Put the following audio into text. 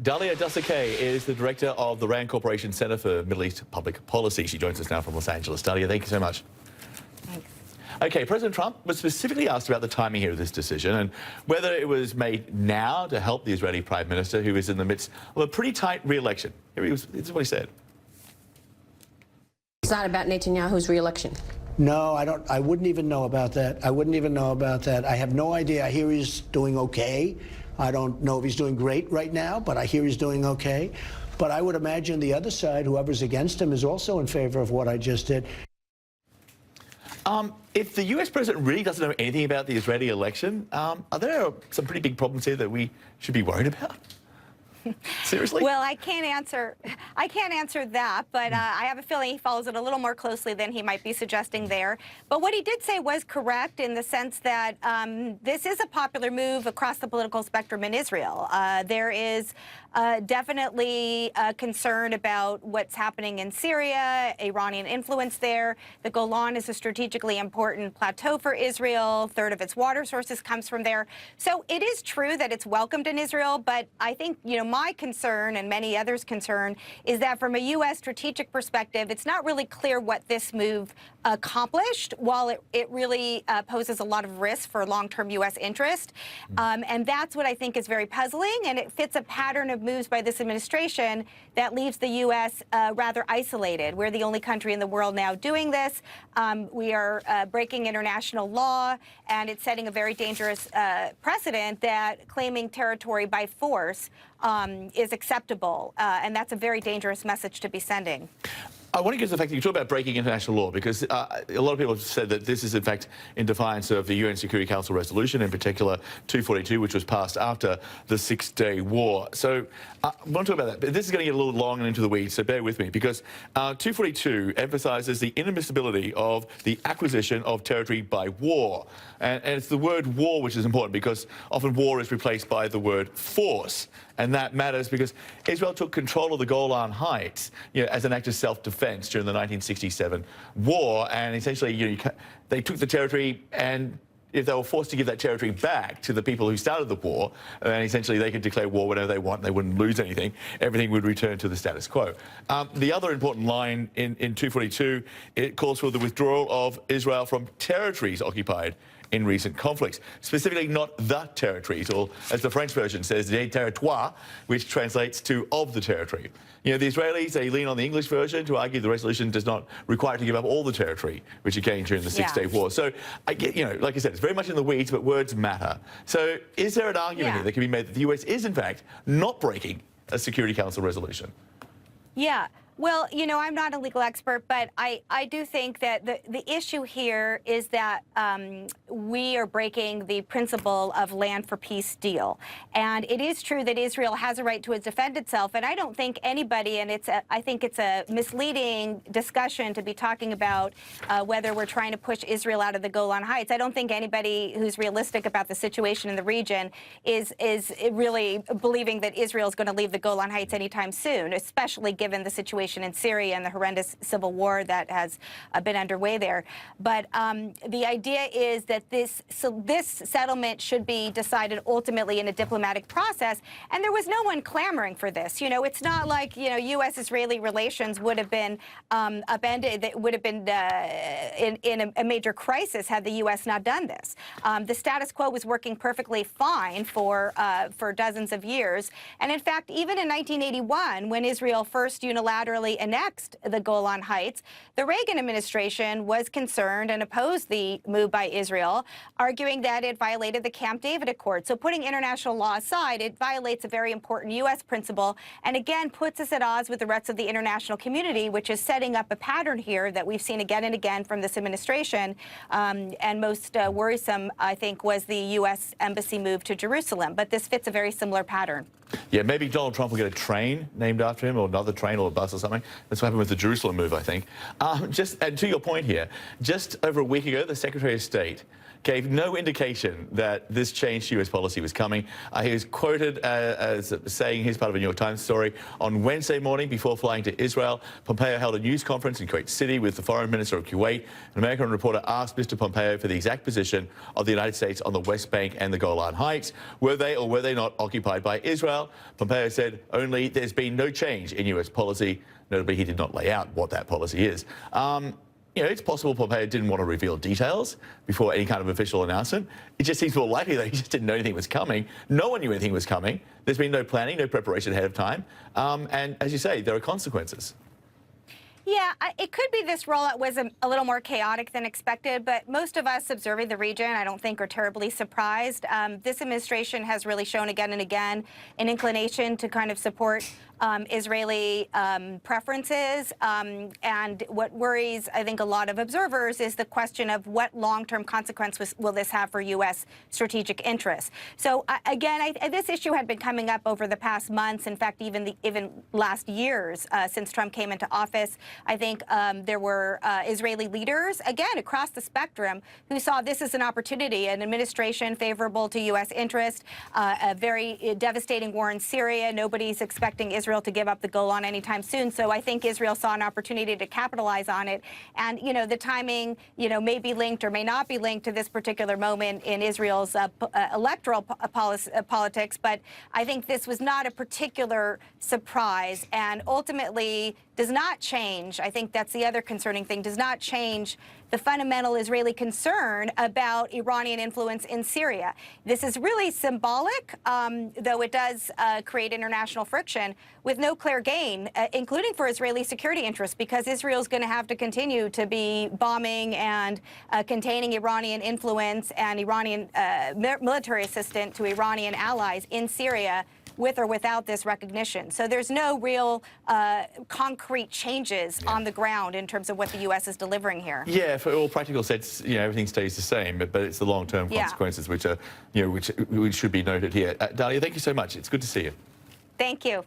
Dalia Dusakay is the director of the RAND Corporation Center for Middle East Public Policy. She joins us now from Los Angeles. Dalia, thank you so much. Thanks. Okay, President Trump was specifically asked about the timing here of this decision and whether it was made now to help the Israeli Prime Minister, who is in the midst of a pretty tight re-election. This is what he said. It's not about Netanyahu's re-election. No, I don't. I wouldn't even know about that. I wouldn't even know about that. I have no idea. I hear he's doing okay. I don't know if he's doing great right now, but I hear he's doing okay. But I would imagine the other side, whoever's against him, is also in favor of what I just did. If the US president really doesn't know anything about the Israeli election, are there some pretty big problems here that we should be worried about? Seriously? Well, I can't answer that, but I have a feeling he follows it a little more closely than he might be suggesting there. But what he did say was correct in the sense that this is a popular move across the political spectrum in Israel. There is definitely a concern about what's happening in Syria, Iranian influence there. The Golan is a strategically important plateau for Israel. A third of its water sources comes from there. So it is true that it's welcomed in Israel, but I think, my concern and many others' concern is that from a U.S. strategic perspective, it's not really clear what this move accomplished, while it really poses a lot of risk for long-term U.S. interest. And that's what I think is very puzzling, and it fits a pattern of moves by this administration that leaves the U.S. Rather isolated. We're the only country in the world now doing this. We are breaking international law, and it's setting a very dangerous precedent that claiming territory by force is acceptable, and that's a very dangerous message to be sending. I want to get to the fact that you talk about breaking international law, because a lot of people have said that this is, in fact, in defiance of the UN Security Council resolution, in particular 242, which was passed after the Six-Day War. So I want to talk about that. But this is going to get a little long and into the weeds, so bear with me, because 242 emphasizes the inadmissibility of the acquisition of territory by war. And it's the word war which is important, because often war is replaced by the word force. And that matters because Israel took control of the Golan Heights as an act of self-defense during the 1967 war. And essentially, they took the territory, and if they were forced to give that territory back to the people who started the war, then essentially they could declare war whenever they want, and they wouldn't lose anything. Everything would return to the status quo. The other important line in 242, it calls for the withdrawal of Israel from territories occupied in recent conflicts, specifically not the territories, or as the French version says, des territoires, which translates to of the territory. The Israelis, they lean on the English version to argue the resolution does not require to give up all the territory which it gained during the Six-Day War. So, I get, like I said, it's very much in the weeds, but words matter. So is there an argument here that can be made that the US is, in fact, not breaking a Security Council resolution? Yeah. Well, I'm not a legal expert, but I do think that the issue here is that we are breaking the principle of land for peace deal. And it is true that Israel has a right to defend itself. And I don't think anybody, and I think it's a misleading discussion to be talking about whether we're trying to push Israel out of the Golan Heights. I don't think anybody who's realistic about the situation in the region is really believing that Israel is going to leave the Golan Heights anytime soon, especially given the situation in Syria and the horrendous civil war that has been underway there. But the idea is that this settlement should be decided ultimately in a diplomatic process, and there was no one clamoring for this. It's not like U.S.-Israeli relations would have been upended. That would have been in a major crisis had the U.S. not done this. The status quo was working perfectly fine for dozens of years, and in fact, even in 1981, when Israel first unilaterally annexed the Golan Heights, the Reagan administration was concerned and opposed the move by Israel, arguing that it violated the Camp David Accord. So putting international law aside, it violates a very important U.S. principle, and again puts us at odds with the rest of the international community, which is setting up a pattern here that we've seen again and again from this administration. And most worrisome, I think, was the U.S. embassy move to Jerusalem. But this fits a very similar pattern. Yeah, maybe Donald Trump will get a train named after him, or another train or a bus or something. That's what happened with the Jerusalem move, I think. And to your point here, just over a week ago, the Secretary of State gave no indication that this change to US policy was coming. He was quoted as saying, here's part of a New York Times story, on Wednesday morning before flying to Israel, Pompeo held a news conference in Kuwait City with the foreign minister of Kuwait. An American reporter asked Mr. Pompeo for the exact position of the United States on the West Bank and the Golan Heights. Were they or were they not occupied by Israel? Pompeo said only there's been no change in US policy. Notably, he did not lay out what that policy is. You know, it's possible Pompeo didn't want to reveal details before any kind of official announcement. It just seems more likely that he just didn't know anything was coming. No one knew anything was coming. There's been no planning, no preparation ahead of time. And as you say, there are consequences. Yeah, it could be this rollout was a little more chaotic than expected, but most of us observing the region, I don't think, are terribly surprised. This administration has really shown again and again an inclination to kind of support Israeli preferences. And what worries, I think, a lot of observers is the question of what long-term consequence will this have for U.S. strategic interests. So again, this issue had been coming up over the past months. In fact, even last years since Trump came into office. I think there were Israeli leaders, again, across the spectrum, who saw this as an opportunity, an administration favorable to U.S. interest, a very devastating war in Syria. Nobody's expecting Israel to give up the Golan anytime soon. So I think Israel saw an opportunity to capitalize on it. And, you know, the timing, you know, may be linked or may not be linked to this particular moment in Israel's electoral politics. But I think this was not a particular surprise and ultimately does not change. I think that's the other concerning thing, does not change the fundamental Israeli concern about Iranian influence in Syria. This is really symbolic, though it does create international friction with no clear gain, including for Israeli security interests, because Israel's going to have to continue to be bombing and containing Iranian influence and Iranian military assistance to Iranian allies in Syria, with or without this recognition. So there's no real concrete changes on the ground in terms of what the U.S. is delivering here. Yeah, for all practical sense, you know, everything stays the same, but it's the long-term consequences which are, you know, which should be noted here. Dalia, thank you so much. It's good to see you. Thank you.